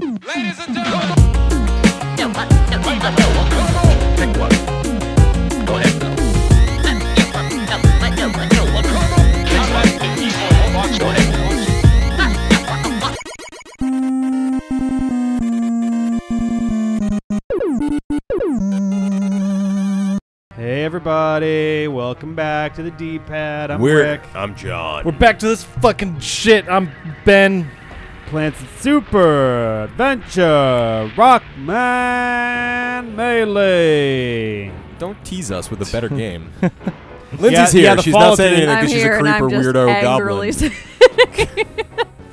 Ladies and gentlemen. Pick one. Go ahead. Go ahead. Hey everybody, welcome back to the D-Pad. I'm Rick. I'm John. We're back to this fucking shit. I'm Ben. Plants and Super Adventure Rockman Melee. Don't tease us with a better game. Lindsay's here. the She's not saying follow-up anything because she's a creeper weirdo goblin.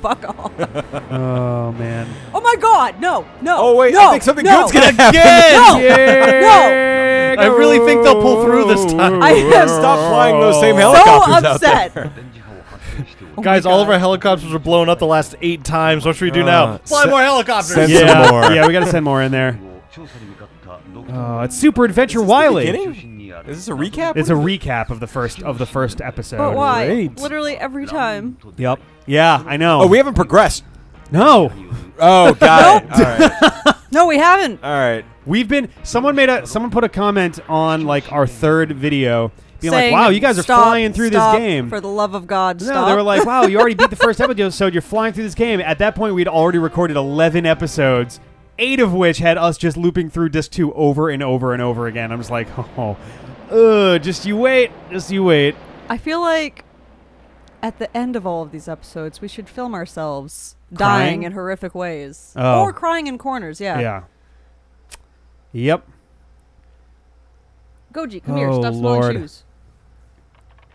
Fuck off. Oh man. Oh my god, no. Oh wait, no, I think something good's gonna happen. No, Yeah, I really think they'll pull through this time. I am Stop flying those same so helicopters upset. out there. Guys, all of our helicopters were blown up the last 8 times. What should we do now? Fly more helicopters. Send Yeah, some more. yeah, we gotta send more in there. Oh, it's Super Adventure Wily. Is this a recap? It's a recap of the first episode. But why? Great. Literally every time. Yep. Yeah, I know. Oh, we haven't progressed. No. Oh, got it. All right. No, we haven't. All right. We've been. Someone put a comment on like our third video, being Saying, like, "Wow, you guys are stop, flying through stop, this game." For the love of God, No, stop. they were like, "Wow, you already beat the first episode. You're flying through this game." At that point, we'd already recorded 11 episodes, 8 of which had us just looping through disc 2 over and over and over again. I'm just like, just you wait, I feel like at the end of all of these episodes, we should film ourselves Crying? dying in horrific ways. Oh. Or crying in corners, yeah. Yeah. Yep. Goji, come here. Oh, Stop smelling Lord. shoes.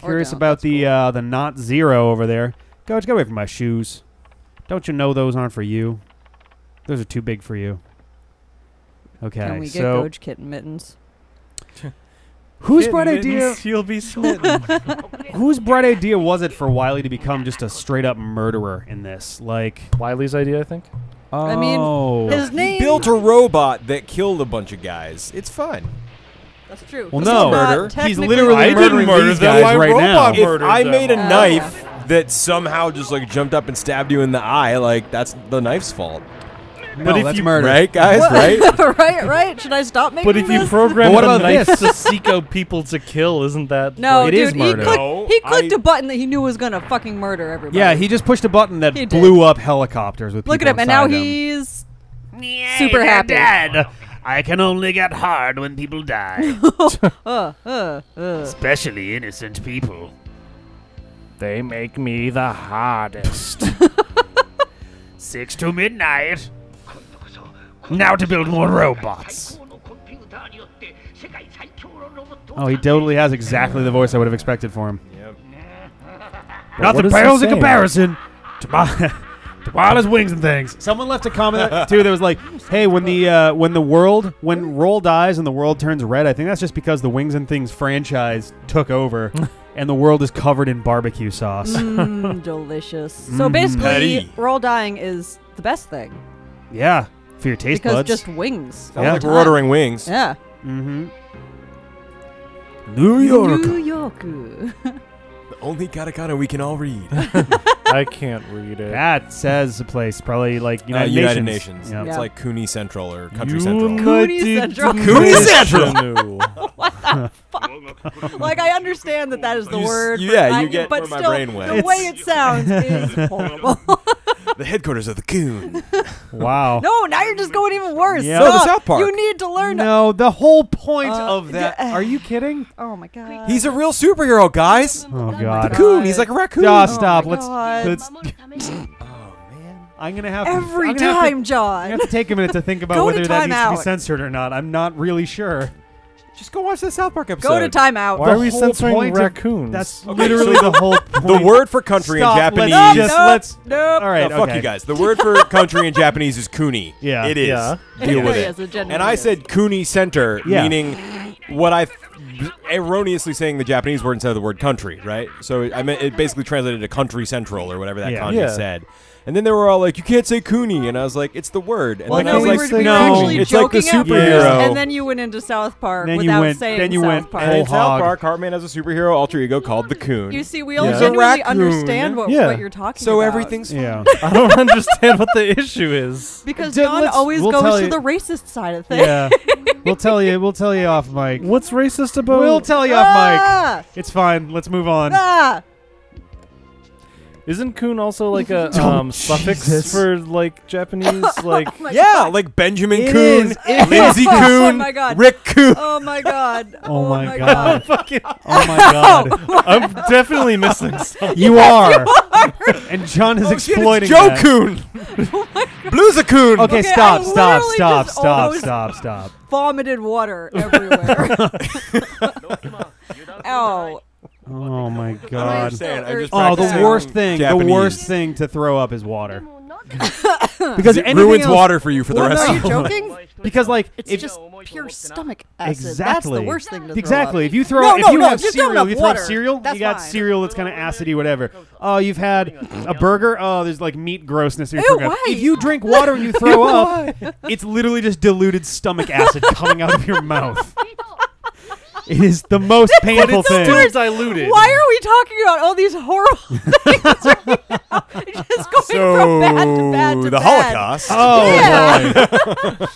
Or Curious down, about that's the Not Zero over there. Coach, get away from my shoes. Don't you know those aren't for you? Those are too big for you. Okay, Can we get so Goj kitten mittens? whose bright idea? You'll be smitten. Whose bright idea was it for Wily to become just a straight up murderer in this? Like, Wiley's idea, I think. I mean, his He name. built a robot that killed a bunch of guys. It's fun. That's true. Well, This no. is not Murder. He's technically- literally I didn't murdering murder these them, guys my right now. robot If murdered I them. made a Oh, knife that somehow just like jumped up and stabbed you in the eye, like that's the knife's fault. No, if that's you- murder. Right, guys? What? Right? right. Should I stop making But if you this? program Well, what a about knife this? to seek out people to kill, isn't that... No, It dude, is murder. No, he clicked I- a button that he knew was gonna fucking murder everybody. Yeah, he just pushed a button that He did. blew up helicopters with Look at people him, and now inside them. he's super happy. Dad, I can only get hard when people die. Especially innocent people. They make me the hardest. 6 to midnight. Now to build more robots. Oh, he totally has exactly the voice I would have expected for him. Yep. Nothing is he pales in saying? comparison to Wallace wings and things. Someone left a comment too that was like, "Hey, when Roll dies and the world turns red, I think that's just because the Wings and Things franchise took over, and the world is covered in barbecue sauce." Delicious. So basically, Petty. Roll dying is the best thing Yeah, for your taste because buds. just wings. Sounds Yeah. like we're ordering wings. Yeah. Mm-hmm. New York. New York. The only katakana we can all read. I can't read it. That says a place, probably like United United Nations. Nations. Yeah. It's Yeah. like Kuni Central or Country Central. Kuni Central. Kuni Central. Like, I understand that is the You s- word. yeah, but you get but where my still, brain went. the way it sounds is horrible. The headquarters of the Coon. Wow. No, now you're just going even worse. Yeah. No, the Stop. South Park. You need to learn. No, the whole point Uh, of that. Are you kidding? Oh my god. He's a real superhero, guys. Oh The God. Coon. He's like a raccoon. Ah, stop. my Let's. God. Oh man. I'm gonna have Every I'm gonna have time, to, John. I have to take a minute to think about Go to whether that needs to be timeout. censored or not. I'm not really sure. Just go watch the South Park episode. Go to timeout. Why are we whole censoring point of- raccoons? That's literally the whole point. The word for country Stop, in Japanese. let's just Nope, let's. nope. All right. No, fuck okay. you guys. The word for country in Japanese is Kuni. Yeah. It is. Yeah. Deal with Yes, it. it genuinely And I is. said Kuni Center, Yeah. meaning what I erroneously saying the Japanese word instead of the word country, right? So I meant it basically translated to country central or whatever that Yeah. kanji Yeah. said. And then they were all like, "You can't say Kuni," and I was like, "It's the word." And Well, then I no, was we like, were no. actually It's like the joking at superhero. first, and then you went into South Park Then you without went- saying then you South went Park. And in whole South hog. Park, Cartman has a superhero alter ego called the Coon. You see, we all Yeah. genuinely The raccoon. understand what you're talking So about. everything's Yeah. I don't understand what the issue is. Because Then John let's- always we'll tell goes to you- the racist side of things. Yeah. We'll tell you off mic. What's racist about? We'll tell you off mic. Ah! It's fine. Let's move on. Ah! Isn't Coon also like a Oh, suffix Jesus. for like Japanese? Like Oh my yeah, God. like Benjamin It Coon, is. It Lindsay is. Coon, Oh my God. Rick Coon. Oh my God. Oh my God. fucking, Oh my God. I'm definitely missing something. You are. And John is Oh, shit, exploiting it's Joe that. Coon. Blues Coon. Okay, Okay, stop, I stop, literally stop, just stop, almost- stop, stop. Vomited water everywhere. Ow. Oh my I don't God. understand. I'm just Oh, the practicing worst thing. Japanese. The worst thing to throw up is water. Because It anything ruins else- water for you for the Well, rest Are of you joking? Because like It's if just pure stomach acid. exactly That's the worst thing to throw exactly up. if you throw No, if no, you no, have if you're throwing cereal up you throw up water, cereal that's you got fine. cereal that's kind of acidy whatever. Oh, you've had a burger. Oh, there's like meat grossness. Ew, why? If you drink water and you throw up, it's literally just diluted stomach acid coming out of your mouth. It is the most painful thing. Still diluted. Why are we talking about all these horrible things right now? It's just going from bad to bad to the bad. Holocaust. Oh Yeah. boy.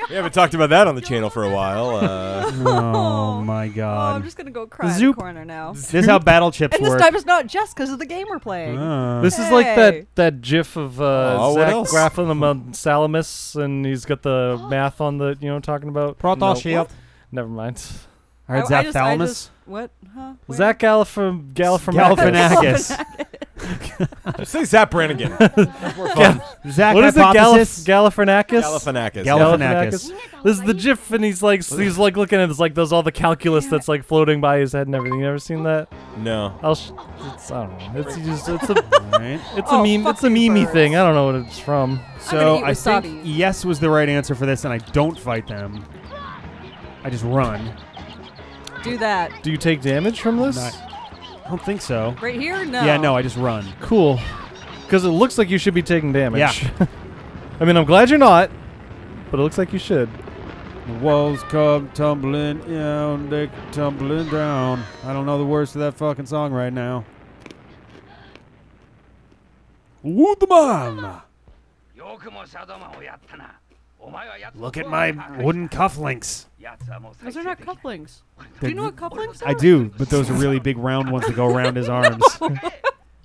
We haven't talked about that on the channel for a while. Oh my Oh, I'm God. just gonna go cry in Zoop. the corner now. This is how battle chips And this work. time it's not just because of the game we're playing. This is like Hey. that GIF of Oh, what Zach else? Graffin on Salamis, and he's got the math on the talking about Protoss No, shield. Never mind. All right, I Zach just- Thalamus. What? Huh? Where? Zach Galifianakis. Just say Zap Brannigan. More fun. Zach What is it? Hypothesis. Galifianakis. Galifianakis. Galifianakis. This is the GIF, and he's like looking at there's all the calculus that's like floating by his head and everything. You ever seen that? No. I don't know. It's a Right. it's Oh, a meme. fuck It's a you, memey birds. thing. I don't know what it's from. So eat I think wasabi. yes was the right answer for this, and I don't fight them. I just run. Do that. Do you take damage from this? Not- I don't think so. Right here? No. Yeah, no, I just run. Cool. Because it looks like you should be taking damage. Yeah. I mean, I'm glad you're not, but it looks like you should. The walls come tumbling down, they come tumbling down. I don't know the words to that fucking song right now. Woodman! Look at my wooden cufflinks. Those are not cufflinks. Do you know what cufflinks are? I do, but those are really big round ones that go around his arms.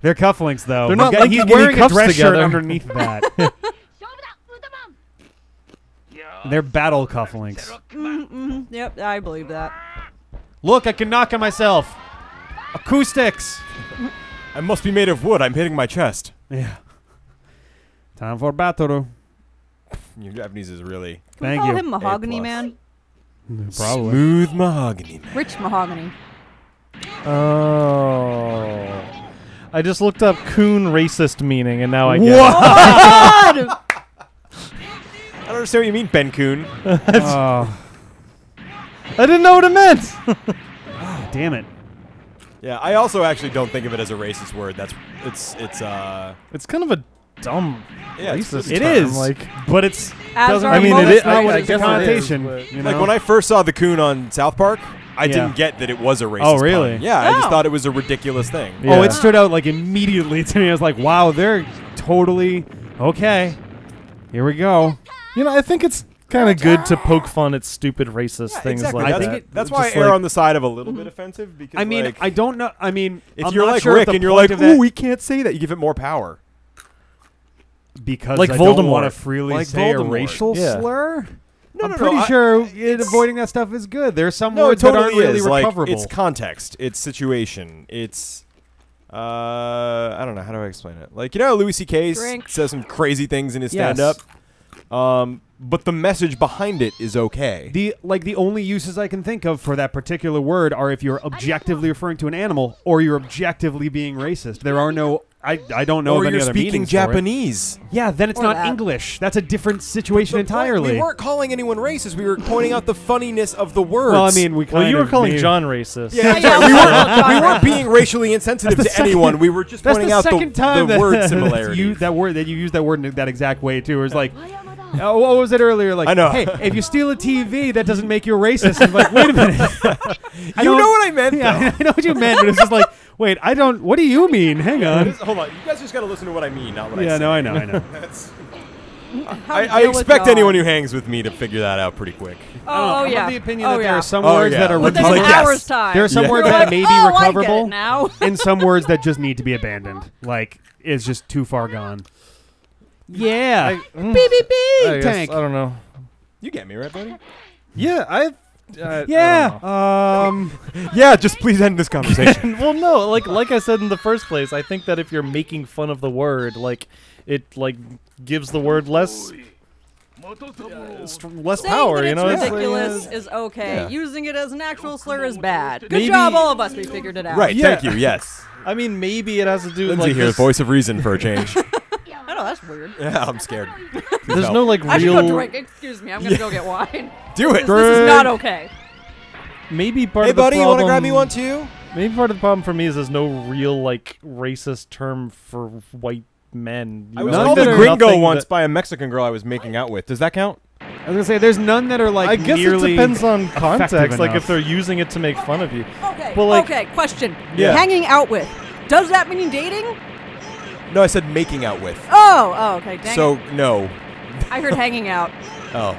They're cufflinks, though. They're not He's linking any wearing a cuffs dress shirt together. underneath that. They're battle cufflinks. Yep, I believe that. Look, I can knock on myself. Acoustics. I must be made of wood. I'm hitting my chest. Yeah. Time for battle. Your Japanese is really Can Thank we call you. him Mahogany A+. Man? Probably. smooth mahogany. Man. Rich Mahogany. Oh. I just looked up coon racist meaning, and now I get it. God! I don't understand what you mean, Ben Coon. Oh, I didn't know what it meant. damn it. Yeah, I also actually don't think of it as a racist word. It's It's kind of a dumb yeah, it's racist It term. is. Like, But it's As doesn't are I mean, most it is. not what I it's guess a it is, connotation. but- You like know? when I first saw the coon on South Park, I Yeah. didn't get that it was a racist. Oh, really? pun. Yeah, I just Oh. thought it was a ridiculous thing. Yeah. Oh, it stood out like immediately to me. I was like, wow, they're totally okay. Here we go. You know, I think it's kind of good to poke fun at stupid racist things exactly. like I that. think That's why I just err like- on the side of a little bit offensive. Because I mean, like, I don't know. I mean, if I'm you're not like sure Rick the and you're point like, of that ooh, we can't say that, you give it more power. because like I don't want to Voldemort. freely Like say Voldemort. a racial Yeah. slur. No, I'm no, pretty no, sure avoiding that stuff is good. There's some No, it words totally that aren't really is. Like, recoverable. it's context. It's situation. It's I don't know, how do I explain it? Like, you know how Louis C.K. Drink. says some crazy things in his Yes. stand-up? But the message behind it is okay. The only uses I can think of for that particular word are if you're objectively referring to an animal or you're objectively being racist. There are no I don't know or of any you're other speaking meanings for it. Japanese. Yeah, then it's Or not that. English. That's a different situation entirely. We weren't calling anyone racist. We were pointing out the funniness of the words. Well, I mean, we kind Well, you were of calling maybe- John racist. yeah, Yeah, we weren't being racially insensitive That's to the second- anyone. We were just That's pointing the out second time the that word that similarity. you used that word in that exact way too. It was like, oh, what was it earlier? Like, I know. Hey, if you steal a TV, that doesn't make you a racist. I'm like, wait a minute. You know what I meant, Yeah, I know what you meant, but it's just like, wait, I don't. What do you mean? Hang on. Hold on. You guys just got to listen to what I mean, not what I Yeah, say. no, I know. How to I deal with expect no. anyone who hangs with me to figure that out pretty quick. Oh, I'm yeah. of the opinion Oh, that yeah. there are some Oh, words yeah. that are Within Like, an yes. hour's time. There are some Yeah. words You're that like, may be oh, I get recoverable, it now. and some words that just need to be abandoned. Like, it's just too far gone. Yeah. I Beep, guess, tank. I don't know. You get me, right, buddy? Yeah, I Yeah. don't know. Yeah, just please end this conversation. Well, no, like I said in the first place, I think that if you're making fun of the word, like it like gives the word less less Saying power. that You know, it's It's like, ridiculous is okay. Yeah. Using it as an actual slur is bad. Good Maybe- job, all of us. We figured it out. Right, Yeah. thank you, yes. I mean, maybe it has to do with Lindsay like here, this, voice of reason for a change. I know that's weird. Yeah, I'm scared. there's no like I should go real. drink. Excuse me. I'm gonna go get wine. Do it. This is not okay. Maybe part Hey, of the buddy, you problem. want to grab me one too? Maybe part of the problem for me is there's no real like racist term for white men. You I was know, called like, a there's gringo nothing once that- by a Mexican girl I was making out with. Does that count? I was gonna say there's none that are like. I guess it nearly depends on effective context. Like enough. if they're using it to make fun of you. Okay. Well, like- okay. Question. Yeah. Hanging out with. Does that mean dating? No, I said making out with. Oh. Okay. Dang So, it. no. I heard hanging out, Oh.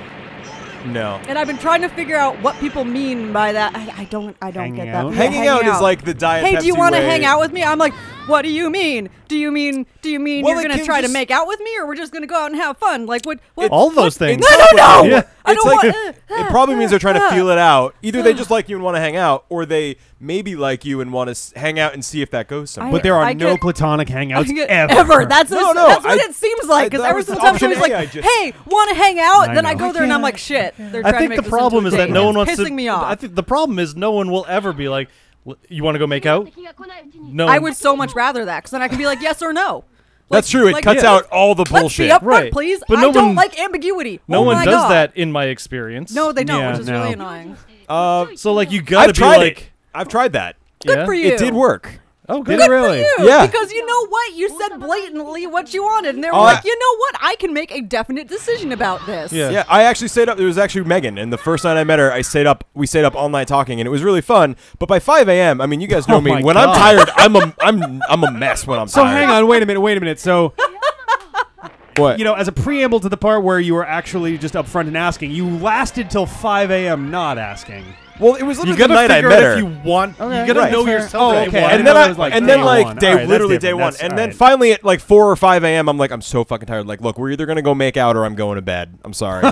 No. and I've been trying to figure out what people mean by that. I don't Hanging get that. out? Yeah, Hanging out is like the diet. Hey, do you want to hang out with me? I'm like, what do you mean? Do you mean Well, you're it gonna can try to just- make out with me, or we're just gonna go out and have fun? Like what? All those things. No! Yeah. I It's don't like, want. it probably means they're trying to feel it out. Either they just like you and want to hang out, or they maybe like you and want to hang out and see if that goes somewhere. But there are I no get- platonic I hangouts get ever. That's No, that's what I- it seems like. Because that every was single time option somebody's A, I like, just- "Hey, want to hang out?" I Then I know. go there and I'm like, "Shit." They're I trying to think make the this problem into is a that date, no and one it's wants to. pissing me off. I think the problem is no one will ever be like, "You want to go make out?" No. I would so much rather that, because then I can be like, "Yes or no." That's true. It cuts yeah. out all the Let's bullshit. be upfront, Right. please. But I no don't one- like ambiguity. No Oh one my does God. that in my experience. No, they don't, Yeah, which is no. really annoying. So like you gotta I've be tried like, it. I've tried that. Good yeah? for you. It did work. Oh, Did good. it really? You, Yeah. because you know what? You said blatantly what you wanted, and they were Oh, like, you know what? I can make a definite decision about this. Yeah. Yeah, I actually stayed up. It was actually Megan, and the first night I met her, we stayed up all night talking, and it was really fun. But by 5 a.m., I mean, you guys know Oh me. my When God. I'm tired, I'm a mess when I'm So tired. hang on, wait a minute. So What? you know, as a preamble to the part where you were actually just upfront and asking, you lasted till 5 a.m. not asking. well, it was You literally gotta the night I figure met out her. if you want. Okay. You gotta Right. know Fair. yourself. Oh, that you okay. want I it. and then thought I, it was like and day then like one. day, All right, that's literally day different. one, That's- and all then right. finally at like 4 or 5 a.m., I'm like, I'm so fucking tired. Like, look, we're either gonna go make out or I'm going to bed. I'm sorry.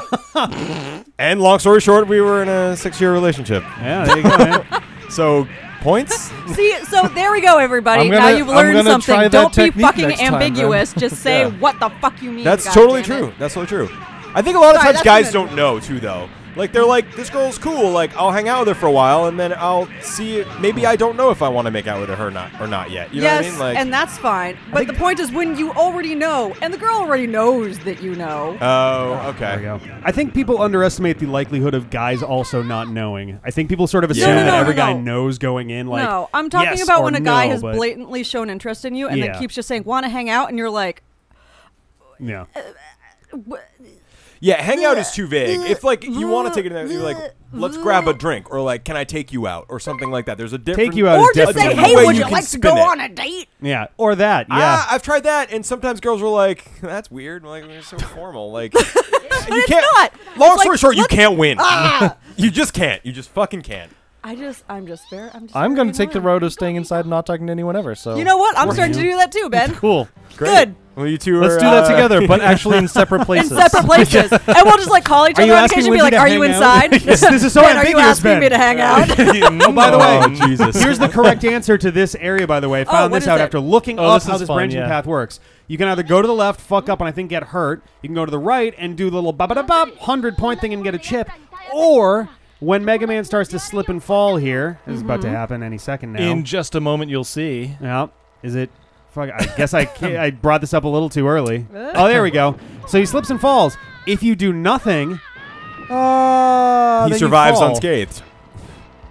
And long story short, we were in a 6-year relationship. Yeah, there you go, man. So points. See, so there we go, everybody. I'm Now gonna- you've I'm learned gonna try something. that Don't be technique fucking next time, then. ambiguous. Just say Yeah. what the fuck you mean. That's God totally damn it. true. That's totally true. I think a lot of Sorry, times that's guys gonna- don't know too, though. Like they're like, this girl's cool. Like I'll hang out with her for a while, and then I'll see it. Maybe I don't know if I want to make out with her or not yet. You know Yes, what I mean? Like, and that's fine. But the point is when you already know, and the girl already knows that you know. oh, There we okay. go. I think people underestimate the likelihood of guys also not knowing. I think people sort of assume Yeah. that No, every guy no. knows going in. Like, No, I'm talking yes about or when a guy no, has but- blatantly shown interest in you and Yeah. then keeps just saying, want to hang out? And you're like, Yeah. Yeah, hang out is too vague. If like you want to take it, you're like, let's grab a drink, or like, can I take you out, or something like that. There's a different. Take you out or is just say, definitely hey, way would you you can like to spin go it. on a date? Yeah, or that. Yeah. Ah, I've tried that, and sometimes girls were like, "That's weird." Like, we're so formal. Like, you it's can't. not. Long It's story like, short, you let's- can't win. Ah! You just can't. You just fucking can't. I'm just I'm very gonna take the annoying. road of staying inside and not talking to anyone ever. So You know what? I'm starting to do that too, Ben. cool. Good. Well, you two Let's are, do that together, but actually in separate places. In separate places. And we'll just like call each Are other you on asking occasion and be Lindsay like, to are you hang inside? out? This is so Ben, are you ambiguous, asking Ben. me to hang out? Oh, by the way, Oh, Jesus. here's the correct answer to this area, by the way. I found what this is out it? after looking Oh, up this how is this fun, branching yeah. path works. You can either go to the left, fuck up, and I think get hurt. You can go to the right and do the little ba-ba-da-bop 100-point thing and get a chip. Or when Mega Man starts to slip and fall here, this is about to happen any second now. In just a moment, you'll see. Yeah. Is it Fuck, I guess I brought this up a little too early. Oh, there we go. So he slips and falls. If you do nothing, He then you survives fall. unscathed.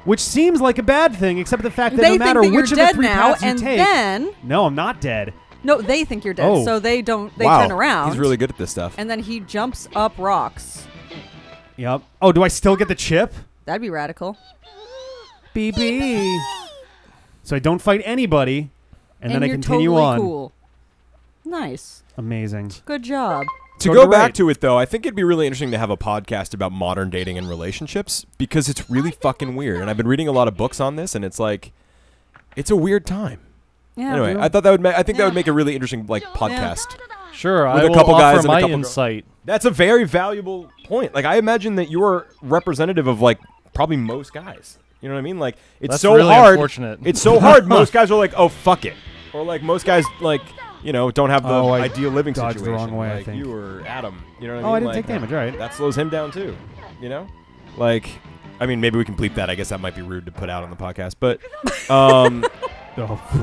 Which seems like a bad thing, except the fact that They no matter think that which you're of the dead 3 now, paths you and take, then no, I'm not dead. no, they think you're dead, Oh. so they don't. They Wow. turn around. He's really good at this stuff. And then he jumps up rocks. Yep. Oh, do I still get the chip? That'd be radical. BB. So I don't fight anybody, and then I you're continue totally on. Cool. Nice. Amazing. Good job. To So go great. back to it, though, I think it'd be really interesting to have a podcast about modern dating and relationships because it's really fucking weird. And I've been reading a lot of books on this, and it's like, it's a weird time. Yeah. Anyway, I thought that would. I think that would make a really interesting podcast. Sure, With I a will couple offer guys and a my couple insight. That's a very valuable point. Like, I imagine that you're representative of like probably most guys. You know what I mean? Like, it's That's so really hard. unfortunate. It's so hard. Most guys are like, oh fuck it, or like most guys like. You know, don't have the Oh, I ideal living dodged the situation. wrong way, I like think. you or Adam. You know what I Oh, mean? I didn't Like, take damage, right. That slows him down too. You know? Like, I mean, maybe we can bleep that. I guess that might be rude to put out on the podcast. But, Oh,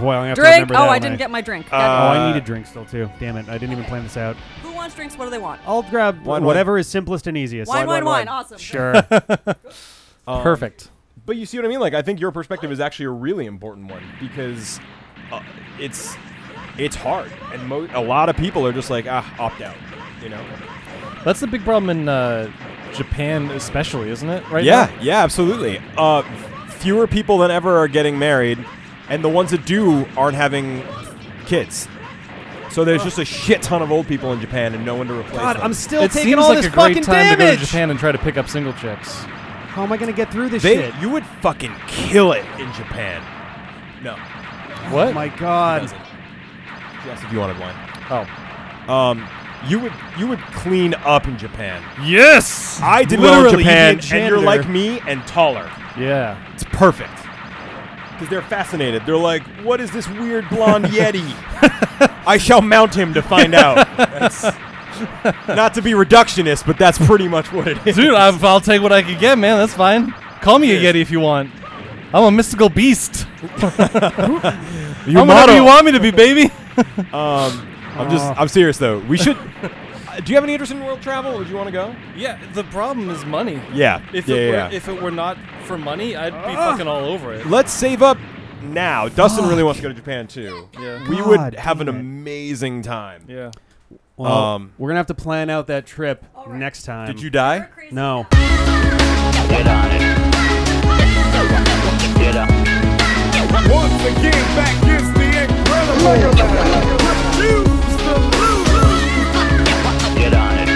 well, I have to Drink. remember that Oh, I when didn't get my drink. Oh, God I need a drink still, too. Damn it. I didn't even plan this out. damn it. Who wants drinks? What do they want? I'll grab Wine, whatever is simplest and easiest. Wine. wine. Awesome. Sure. Perfect. But you see what I mean? Like, I think your perspective is actually a really important one because it's hard, and a lot of people are just like, opt out. You know? That's the big problem in Japan, especially, isn't it? Right Yeah, now? yeah, absolutely. Fewer people than ever are getting married, and the ones that do aren't having kids. So there's just a shit ton of old people in Japan and no one to replace God, them. I'm still It taking seems all like this a great fucking time to go damage. to Japan and try to pick up single chicks. How am I going to get through this shit? You would fucking kill it in Japan. No. What? Oh, my God. Doesn't. Yes, if you wanted wine. Oh. You would clean up in Japan. Yes! I did well in Literally, Japan, you'd be a and you're janitor. like me and taller. Yeah. It's perfect. Because they're fascinated. They're like, what is this weird blonde yeti? I shall mount him to find out. That's, not to be reductionist, but that's pretty much what it is. Dude, I'll take what I can get, man. That's fine. Call me a Yeti if you want. I'm a mystical beast. Your I'm whatever motto. you want me to be, baby. I'm serious though. We should. Do you have any interest in world travel? Or would you want to go? Yeah, the problem is money. Yeah. If yeah. if it were not for money, I'd be fucking all over it. Let's save up now. Dustin really wants to go to Japan too. Yeah. We God would have an damn it. amazing time. Yeah. Well, we're going to have to plan out that trip next time. Did you die? No. Get on it. Get up. Once again, back is the incredible. Refuse to lose. Get on it.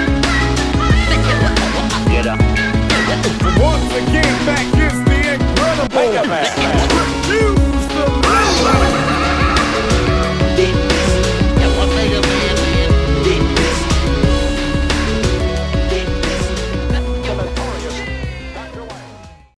Get up. Once again, back is the incredible.